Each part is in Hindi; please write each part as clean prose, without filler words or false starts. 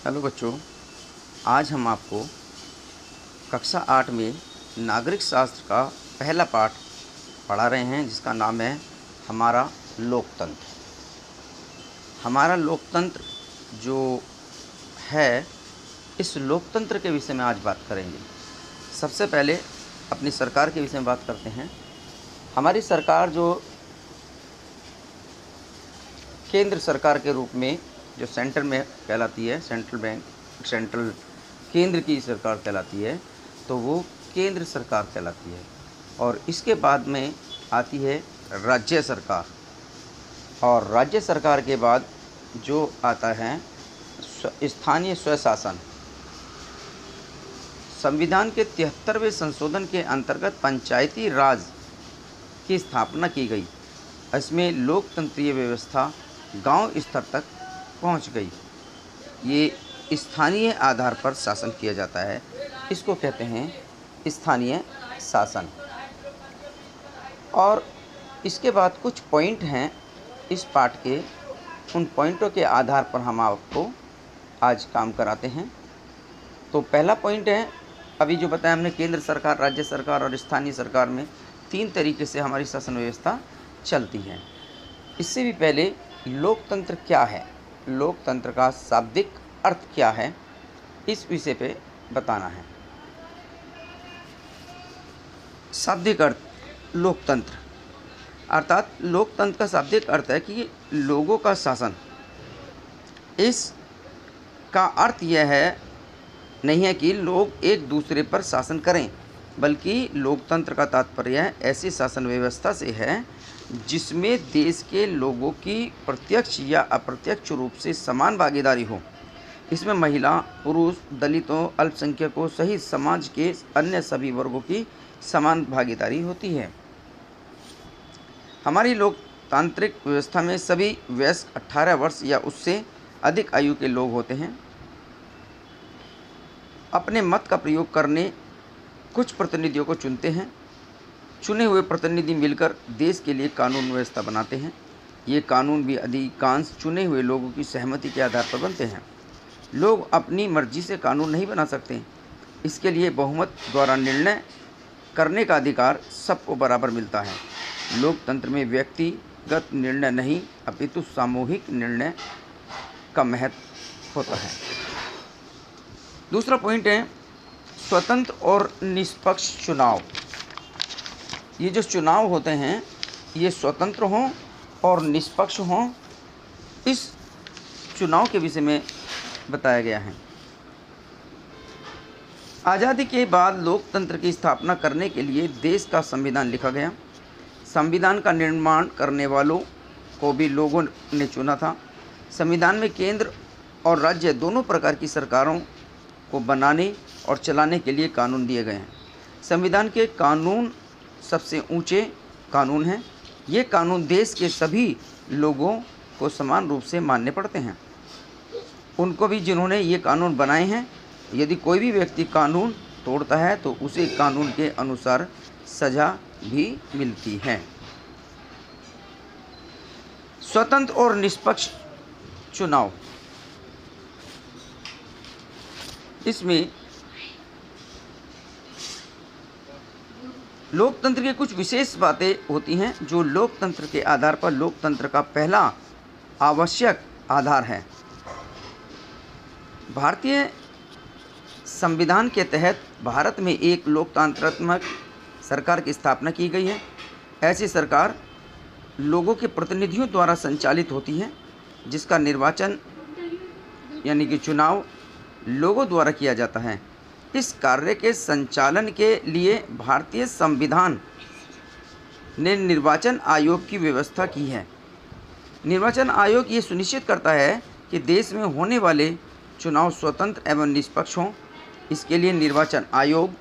हेलो बच्चों, आज हम आपको कक्षा 8 में नागरिक शास्त्र का पहला पाठ पढ़ा रहे हैं, जिसका नाम है हमारा लोकतंत्र। हमारा लोकतंत्र जो है, इस लोकतंत्र के विषय में आज बात करेंगे। सबसे पहले अपनी सरकार के विषय में बात करते हैं। हमारी सरकार जो केंद्र सरकार के रूप में जो सेंटर में कहलाती है, सेंट्रल केंद्र की सरकार कहलाती है, तो वो केंद्र सरकार कहलाती है। और इसके बाद में आती है राज्य सरकार, और राज्य सरकार के बाद जो आता है स्थानीय स्वशासन। संविधान के 73वें संशोधन के अंतर्गत पंचायती राज की स्थापना की गई। इसमें लोकतंत्रीय व्यवस्था गांव स्तर तक पहुंच गई। ये स्थानीय आधार पर शासन किया जाता है, इसको कहते हैं स्थानीय शासन। और इसके बाद कुछ पॉइंट हैं इस पाठ के, उन पॉइंटों के आधार पर हम आपको आज काम कराते हैं। तो पहला पॉइंट है, अभी जो बताया हमने, केंद्र सरकार, राज्य सरकार और स्थानीय सरकार में 3 तरीके से हमारी शासन व्यवस्था चलती है। इससे भी पहले लोकतंत्र क्या है, लोकतंत्र का शाब्दिक अर्थ क्या है, इस विषय पे बताना है। शाब्दिक अर्थ लोकतंत्र अर्थात लोकतंत्र का शाब्दिक अर्थ है कि लोगों का शासन। इसका अर्थ यह है नहीं है कि लोग एक दूसरे पर शासन करें, बल्कि लोकतंत्र का तात्पर्य ऐसी शासन व्यवस्था से है जिसमें देश के लोगों की प्रत्यक्ष या अप्रत्यक्ष रूप से समान भागीदारी हो। इसमें महिला, पुरुष, दलितों, अल्पसंख्यकों सहित समाज के अन्य सभी वर्गों की समान भागीदारी होती है। हमारी लोकतांत्रिक व्यवस्था में सभी वयस्क 18 वर्ष या उससे अधिक आयु के लोग होते हैं। अपने मत का प्रयोग करने कुछ प्रतिनिधियों को चुनते हैं। चुने हुए प्रतिनिधि मिलकर देश के लिए कानून व्यवस्था बनाते हैं। ये कानून भी अधिकांश चुने हुए लोगों की सहमति के आधार पर बनते हैं। लोग अपनी मर्जी से कानून नहीं बना सकते। इसके लिए बहुमत द्वारा निर्णय करने का अधिकार सबको बराबर मिलता है। लोकतंत्र में व्यक्तिगत निर्णय नहीं, अपितु सामूहिक निर्णय का महत्व होता है। दूसरा पॉइंट है स्वतंत्र और निष्पक्ष चुनाव। ये जो चुनाव होते हैं, ये स्वतंत्र हों और निष्पक्ष हों, इस चुनाव के विषय में बताया गया है। आज़ादी के बाद लोकतंत्र की स्थापना करने के लिए देश का संविधान लिखा गया। संविधान का निर्माण करने वालों को भी लोगों ने चुना था। संविधान में केंद्र और राज्य दोनों प्रकार की सरकारों को बनाने और चलाने के लिए कानून दिए गए हैं। संविधान के कानून सबसे ऊंचे कानून हैं। ये कानून देश के सभी लोगों को समान रूप से मानने पड़ते हैं, उनको भी जिन्होंने ये कानून बनाए हैं। यदि कोई भी व्यक्ति कानून तोड़ता है तो उसे कानून के अनुसार सजा भी मिलती है। स्वतंत्र और निष्पक्ष चुनाव, इसमें लोकतंत्र की कुछ विशेष बातें होती हैं जो लोकतंत्र के आधार पर लोकतंत्र का पहला आवश्यक आधार है। भारतीय संविधान के तहत भारत में एक लोकतांत्रात्मक सरकार की स्थापना की गई है। ऐसी सरकार लोगों के प्रतिनिधियों द्वारा संचालित होती है, जिसका निर्वाचन यानी कि चुनाव लोगों द्वारा किया जाता है। इस कार्य के संचालन के लिए भारतीय संविधान ने निर्वाचन आयोग की व्यवस्था की है। निर्वाचन आयोग ये सुनिश्चित करता है कि देश में होने वाले चुनाव स्वतंत्र एवं निष्पक्ष हों। इसके लिए निर्वाचन आयोग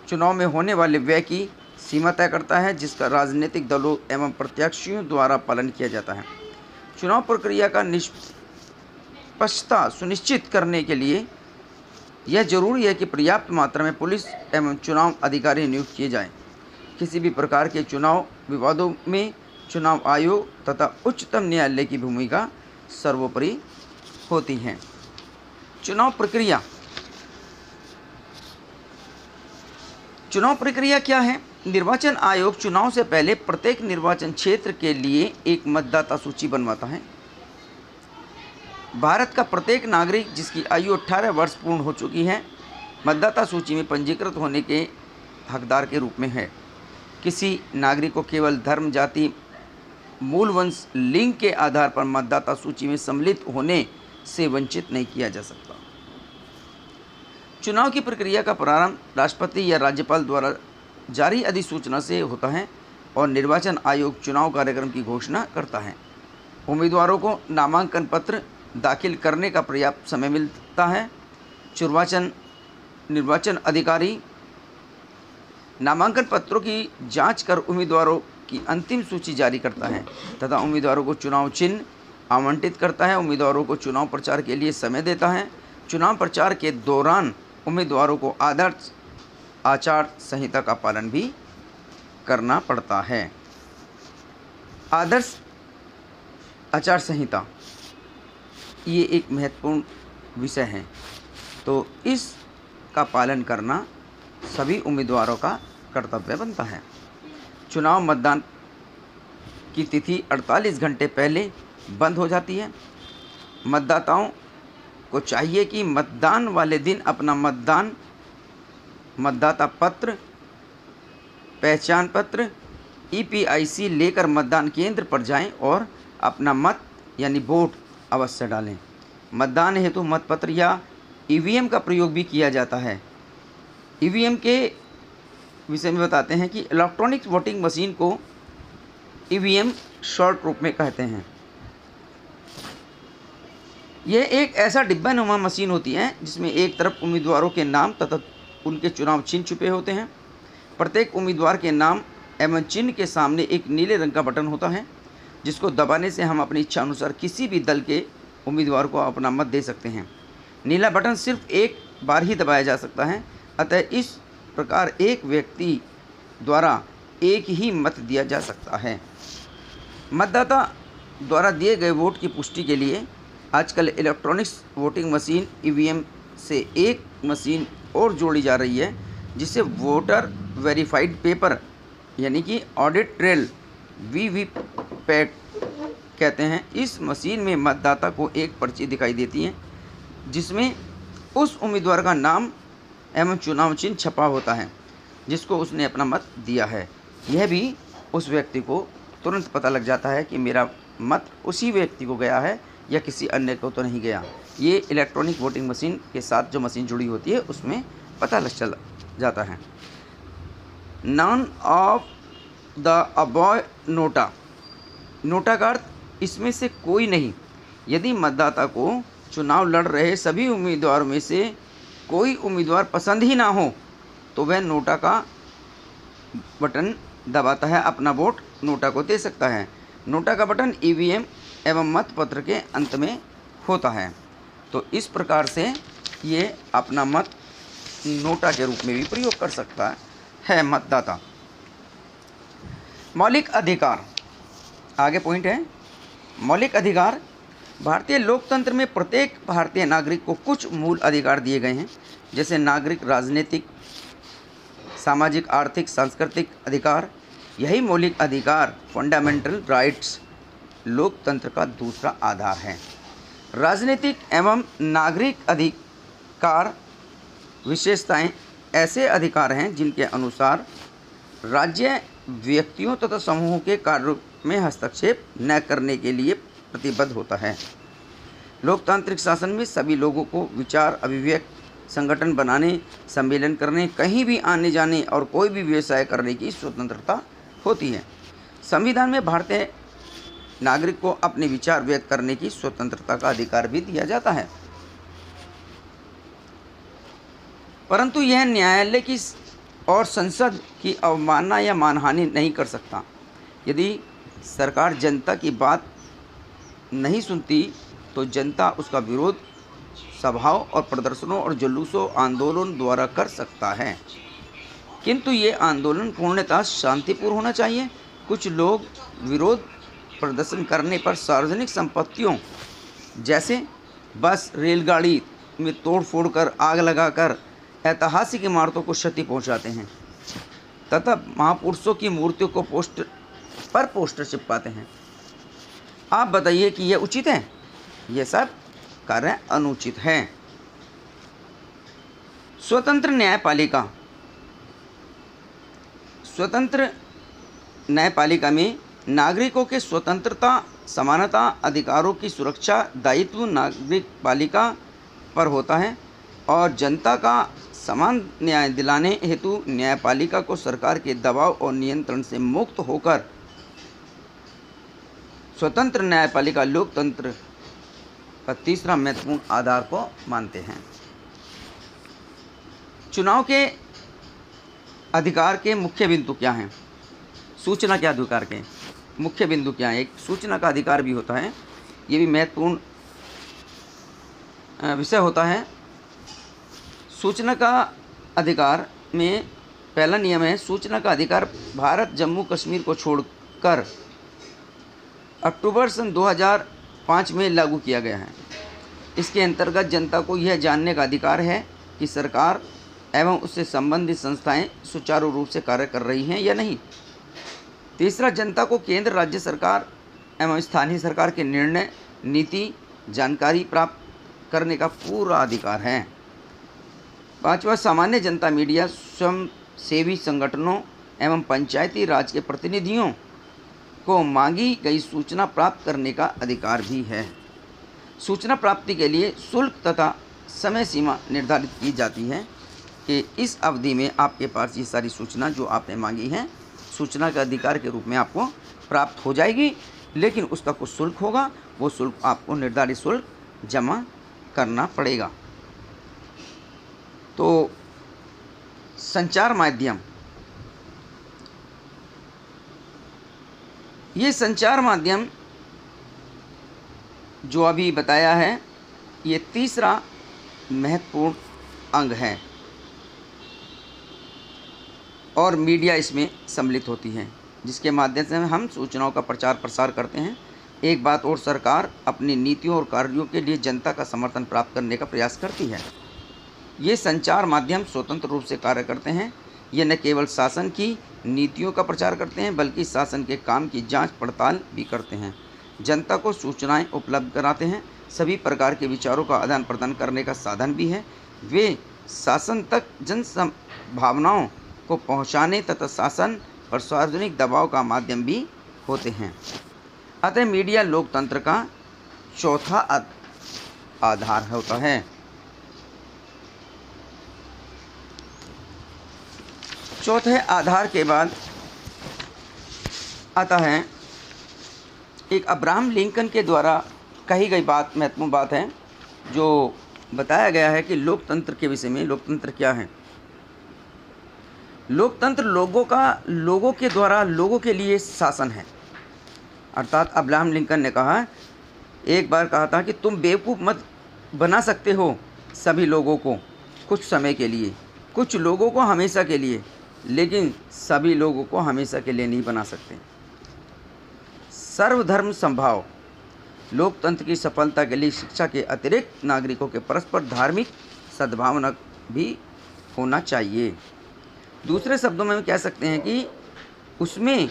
चुनाव में होने वाले व्यय की सीमा तय करता है, जिसका राजनीतिक दलों एवं प्रत्याशियों द्वारा पालन किया जाता है। चुनाव प्रक्रिया का निष्पक्षता सुनिश्चित करने के लिए यह जरूरी है कि पर्याप्त मात्रा में पुलिस एवं चुनाव अधिकारी नियुक्त किए जाएं। किसी भी प्रकार के चुनाव विवादों में चुनाव आयोग तथा उच्चतम न्यायालय की भूमिका सर्वोपरि होती हैं। चुनाव प्रक्रिया। चुनाव प्रक्रिया क्या है? निर्वाचन आयोग चुनाव से पहले प्रत्येक निर्वाचन क्षेत्र के लिए एक मतदाता सूची बनवाता है। भारत का प्रत्येक नागरिक जिसकी आयु 18 वर्ष पूर्ण हो चुकी है, मतदाता सूची में पंजीकृत होने के हकदार के रूप में है। किसी नागरिक को केवल धर्म, जाति, मूल वंश, लिंग के आधार पर मतदाता सूची में सम्मिलित होने से वंचित नहीं किया जा सकता। चुनाव की प्रक्रिया का प्रारंभ राष्ट्रपति या राज्यपाल द्वारा जारी अधिसूचना से होता है और निर्वाचन आयोग चुनाव कार्यक्रम की घोषणा करता है। उम्मीदवारों को नामांकन पत्र दाखिल करने का पर्याप्त समय मिलता है। निर्वाचन अधिकारी नामांकन पत्रों की जांच कर उम्मीदवारों की अंतिम सूची जारी करता है तथा उम्मीदवारों को चुनाव चिन्ह आवंटित करता है। उम्मीदवारों को चुनाव प्रचार के लिए समय देता है। चुनाव प्रचार के दौरान उम्मीदवारों को आदर्श आचार संहिता का पालन भी करना पड़ता है। आदर्श आचार संहिता ये एक महत्वपूर्ण विषय है, तो इसका पालन करना सभी उम्मीदवारों का कर्तव्य बनता है। चुनाव मतदान की तिथि 48 घंटे पहले बंद हो जाती है। मतदाताओं को चाहिए कि मतदान वाले दिन अपना मतदाता पत्र, पहचान पत्र, EPIC लेकर मतदान केंद्र पर जाएं और अपना मत यानी वोट अवश्य डालें। मतदान हेतु मतपत्र या EVM का प्रयोग भी किया जाता है। EVM के विषय में बताते हैं कि इलेक्ट्रॉनिक वोटिंग मशीन को EVM शॉर्ट रूप में कहते हैं। यह एक ऐसा डिब्बानुमा मशीन होती है जिसमें एक तरफ उम्मीदवारों के नाम तथा उनके चुनाव चिन्ह छुपे होते हैं। प्रत्येक उम्मीदवार के नाम एवं चिन्ह के सामने एक नीले रंग का बटन होता है जिसको दबाने से हम अपनी इच्छा अनुसार किसी भी दल के उम्मीदवार को अपना मत दे सकते हैं। नीला बटन सिर्फ एक बार ही दबाया जा सकता है, अतः इस प्रकार एक व्यक्ति द्वारा एक ही मत दिया जा सकता है। मतदाता द्वारा दिए गए वोट की पुष्टि के लिए आजकल इलेक्ट्रॉनिक्स वोटिंग मशीन EVM से एक मशीन और जोड़ी जा रही है जिसे वोटर वेरीफाइड पेपर यानी कि ऑडिट ट्रेल VVPAT कहते हैं। इस मशीन में मतदाता को एक पर्ची दिखाई देती है जिसमें उस उम्मीदवार का नाम एवं चुनाव चिन्ह छपा होता है जिसको उसने अपना मत दिया है। यह भी उस व्यक्ति को तुरंत पता लग जाता है कि मेरा मत उसी व्यक्ति को गया है या किसी अन्य को तो नहीं गया। ये इलेक्ट्रॉनिक वोटिंग मशीन के साथ जो मशीन जुड़ी होती है उसमें पता लग चल जाता है। None of the above NOTA. NOTA का अर्थ इसमें से कोई नहीं। यदि मतदाता को चुनाव लड़ रहे सभी उम्मीदवारों में से कोई उम्मीदवार पसंद ही ना हो तो वह नोटा का बटन दबाता है, अपना वोट नोटा को दे सकता है। नोटा का बटन EVM एवं मतपत्र के अंत में होता है। तो इस प्रकार से ये अपना मत नोटा के रूप में भी प्रयोग कर सकता है मतदाता। मौलिक अधिकार, आगे पॉइंट है मौलिक अधिकार। भारतीय लोकतंत्र में प्रत्येक भारतीय नागरिक को कुछ मूल अधिकार दिए गए हैं, जैसे नागरिक, राजनीतिक, सामाजिक, आर्थिक, सांस्कृतिक अधिकार। यही मौलिक अधिकार फंडामेंटल राइट्स लोकतंत्र का दूसरा आधार है। राजनीतिक एवं नागरिक अधिकार विशेषताएं ऐसे अधिकार हैं जिनके अनुसार राज्य व्यक्तियों तथा समूहों के कार्यों में हस्तक्षेप न करने के लिए प्रतिबद्ध होता है। लोकतांत्रिक शासन में सभी लोगों को विचार अभिव्यक्ति, संगठन बनाने, सम्मेलन करने, कहीं भी आने जाने और कोई भी व्यवसाय करने की स्वतंत्रता होती है। संविधान में भारतीय नागरिक को अपने विचार व्यक्त करने की स्वतंत्रता का अधिकार भी दिया जाता है, परंतु यह न्यायालय की और संसद की अवमानना या मानहानि नहीं कर सकता। यदि सरकार जनता की बात नहीं सुनती तो जनता उसका विरोध सभाओं और प्रदर्शनों और जुलूसों आंदोलन द्वारा कर सकता है, किंतु ये आंदोलन पूर्णतः शांतिपूर्ण होना चाहिए। कुछ लोग विरोध प्रदर्शन करने पर सार्वजनिक संपत्तियों जैसे बस रेलगाड़ी में तोड़ फोड़ कर, आग लगाकर ऐतिहासिक इमारतों को क्षति पहुंचाते हैं तथा महापुरुषों की मूर्तियों को पोस्टर चिपकाते हैं। आप बताइए कि यह उचित है? यह सब कार्य अनुचित है। स्वतंत्र न्यायपालिका। स्वतंत्र न्यायपालिका में नागरिकों के स्वतंत्रता, समानता, अधिकारों की सुरक्षा दायित्व नागरिक पालिका पर होता है और जनता का समान न्याय दिलाने हेतु न्यायपालिका को सरकार के दबाव और नियंत्रण से मुक्त होकर स्वतंत्र न्यायपालिका लोकतंत्र का तीसरा महत्वपूर्ण आधार को मानते हैं। चुनाव के अधिकार के मुख्य बिंदु क्या हैं? सूचना के अधिकार के मुख्य बिंदु क्या है? एक सूचना का अधिकार भी होता है, ये भी महत्वपूर्ण विषय होता है। सूचना का अधिकार में पहला नियम है, सूचना का अधिकार भारत जम्मू कश्मीर को छोड़कर अक्टूबर सन 2005 में लागू किया गया है। इसके अंतर्गत जनता को यह जानने का अधिकार है कि सरकार एवं उससे संबंधित संस्थाएं सुचारू रूप से कार्य कर रही हैं या नहीं। तीसरा, जनता को केंद्र, राज्य सरकार एवं स्थानीय सरकार के निर्णय, नीति, जानकारी प्राप्त करने का पूरा अधिकार है। पांचवा, सामान्य जनता, मीडिया, स्वयं सेवी संगठनों एवं पंचायती राज के प्रतिनिधियों को मांगी गई सूचना प्राप्त करने का अधिकार भी है। सूचना प्राप्ति के लिए शुल्क तथा समय सीमा निर्धारित की जाती है कि इस अवधि में आपके पास ये सारी सूचना जो आपने मांगी है सूचना के अधिकार के रूप में आपको प्राप्त हो जाएगी, लेकिन उसका कुछ शुल्क होगा, वो शुल्क आपको निर्धारित शुल्क जमा करना पड़ेगा। तो संचार माध्यम, ये संचार माध्यम जो अभी बताया है ये तीसरा महत्वपूर्ण अंग है और मीडिया इसमें सम्मिलित होती है, जिसके माध्यम से हम सूचनाओं का प्रचार प्रसार करते हैं। एक बात और, सरकार अपनी नीतियों और कार्यों के लिए जनता का समर्थन प्राप्त करने का प्रयास करती है। ये संचार माध्यम स्वतंत्र रूप से कार्य करते हैं। ये न केवल शासन की नीतियों का प्रचार करते हैं बल्कि शासन के काम की जांच पड़ताल भी करते हैं, जनता को सूचनाएं उपलब्ध कराते हैं, सभी प्रकार के विचारों का आदान प्रदान करने का साधन भी है। वे शासन तक जन भावनाओं को पहुंचाने तथा शासन और सार्वजनिक दबाव का माध्यम भी होते हैं। अतः मीडिया लोकतंत्र का चौथा आधार होता है। चौथे आधार के बाद आता है एक अब्राहम लिंकन के द्वारा कही गई बात, महत्वपूर्ण बात है, जो बताया गया है कि लोकतंत्र के विषय में। लोकतंत्र क्या है? लोकतंत्र लोगों के द्वारा लोगों के लिए शासन है। अर्थात अब्राहम लिंकन ने कहा, एक बार कहा था कि तुम बेवकूफ़ मत बना सकते हो सभी लोगों को कुछ समय के लिए, कुछ लोगों को हमेशा के लिए, लेकिन सभी लोगों को हमेशा के लिए नहीं बना सकते। सर्वधर्म समभाव, लोकतंत्र की सफलता के लिए शिक्षा के अतिरिक्त नागरिकों के परस्पर धार्मिक सद्भावना भी होना चाहिए। दूसरे शब्दों में हम कह सकते हैं कि उसमें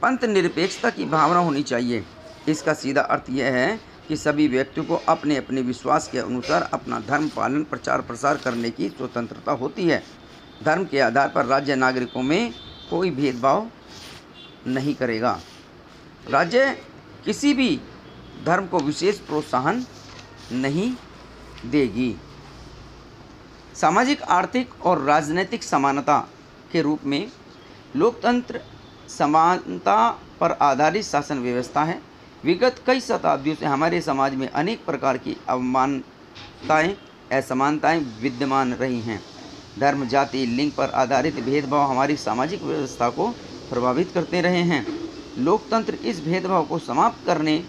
पंथ निरपेक्षता की भावना होनी चाहिए। इसका सीधा अर्थ यह है कि सभी व्यक्तियों को अपने अपने विश्वास के अनुसार अपना धर्म पालन, प्रचार प्रसार करने की स्वतंत्रता होती है। धर्म के आधार पर राज्य नागरिकों में कोई भेदभाव नहीं करेगा। राज्य किसी भी धर्म को विशेष प्रोत्साहन नहीं देगी। सामाजिक, आर्थिक और राजनीतिक समानता के रूप में लोकतंत्र समानता पर आधारित शासन व्यवस्था है। विगत कई शताब्दियों से हमारे समाज में अनेक प्रकार की अवमानताएं, असमानताएं विद्यमान रही हैं। धर्म, जाति, लिंग पर आधारित भेदभाव हमारी सामाजिक व्यवस्था को प्रभावित करते रहे हैं। लोकतंत्र इस भेदभाव को समाप्त करने,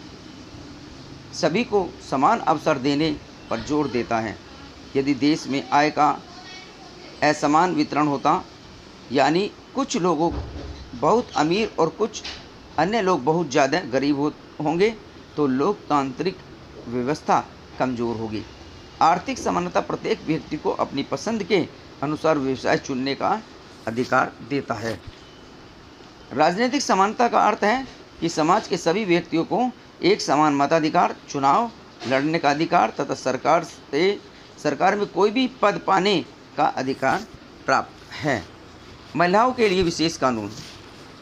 सभी को समान अवसर देने पर जोर देता है। यदि देश में आय का असमान वितरण होता, यानी कुछ लोगों बहुत अमीर और कुछ अन्य लोग बहुत ज़्यादा गरीब होंगे, तो लोकतांत्रिक व्यवस्था कमज़ोर होगी। आर्थिक समानता प्रत्येक व्यक्ति को अपनी पसंद के अनुसार व्यवसाय चुनने का अधिकार देता है। राजनीतिक समानता का अर्थ है कि समाज के सभी व्यक्तियों को एक समान मताधिकार, चुनाव लड़ने का अधिकार तथा सरकार में कोई भी पद पाने का अधिकार प्राप्त है। महिलाओं के लिए विशेष कानून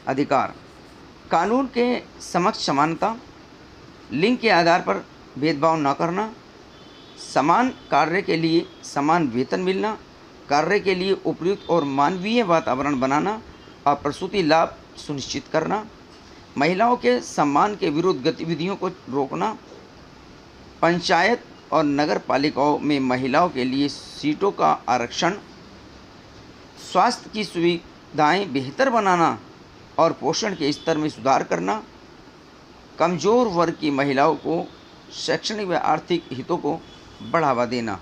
अधिकार। कानून के समक्ष समानता, लिंग के आधार पर भेदभाव न करना, समान कार्य के लिए समान वेतन मिलना, कार्य के लिए उपयुक्त और मानवीय वातावरण बनाना और प्रसूति लाभ सुनिश्चित करना, महिलाओं के सम्मान के विरुद्ध गतिविधियों को रोकना, पंचायत और नगर पालिकाओं में महिलाओं के लिए सीटों का आरक्षण, स्वास्थ्य की सुविधाएं बेहतर बनाना और पोषण के स्तर में सुधार करना, कमज़ोर वर्ग की महिलाओं को शैक्षणिक व आर्थिक हितों को बढ़ावा देना।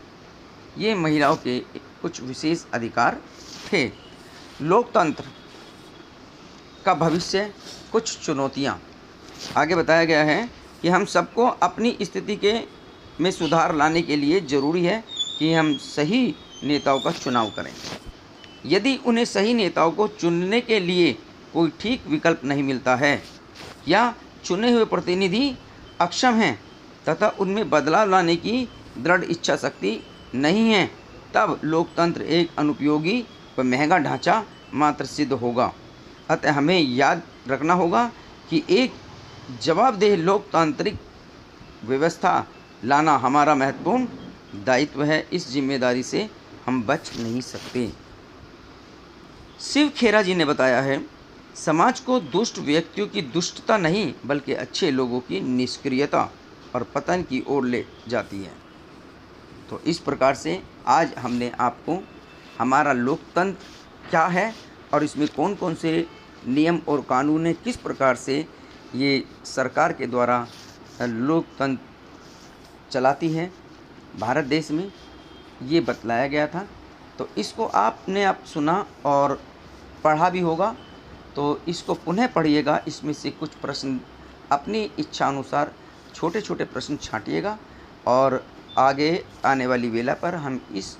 ये महिलाओं के कुछ विशेष अधिकार थे। लोकतंत्र का भविष्य, कुछ चुनौतियाँ। आगे बताया गया है कि हम सबको अपनी स्थिति में सुधार लाने के लिए ज़रूरी है कि हम सही नेताओं का चुनाव करें। यदि उन्हें सही नेताओं को चुनने के लिए कोई ठीक विकल्प नहीं मिलता है या चुने हुए प्रतिनिधि अक्षम हैं तथा उनमें बदलाव लाने की दृढ़ इच्छा शक्ति नहीं है, तब लोकतंत्र एक अनुपयोगी व महंगा ढांचा मात्र सिद्ध होगा। अतः हमें याद रखना होगा कि एक जवाबदेह लोकतांत्रिक व्यवस्था लाना हमारा महत्वपूर्ण दायित्व है। इस जिम्मेदारी से हम बच नहीं सकते। शिव खेरा जी ने बताया है, समाज को दुष्ट व्यक्तियों की दुष्टता नहीं बल्कि अच्छे लोगों की निष्क्रियता और पतन की ओर ले जाती है। तो इस प्रकार से आज हमने आपको हमारा लोकतंत्र क्या है और इसमें कौन कौन से नियम और कानून हैं, किस प्रकार से ये सरकार के द्वारा लोकतंत्र चलाती है भारत देश में, ये बतलाया गया था। तो इसको आपने सुना और पढ़ा भी होगा, तो इसको पुनः पढ़िएगा। इसमें से कुछ प्रश्न अपनी इच्छा अनुसार छोटे छोटे प्रश्न छांटिएगा और आगे आने वाली वेला पर हम इस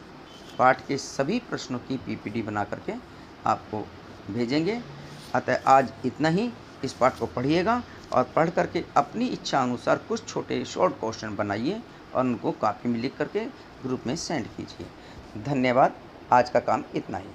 पाठ के सभी प्रश्नों की पीपीटी बना करके आपको भेजेंगे। अतः आज इतना ही। इस पाठ को पढ़िएगा और पढ़ करके अपनी इच्छा अनुसार कुछ छोटे शॉर्ट क्वेश्चन बनाइए और उनको कॉपी में लिख करके ग्रुप में सेंड कीजिए। धन्यवाद। आज का काम इतना ही।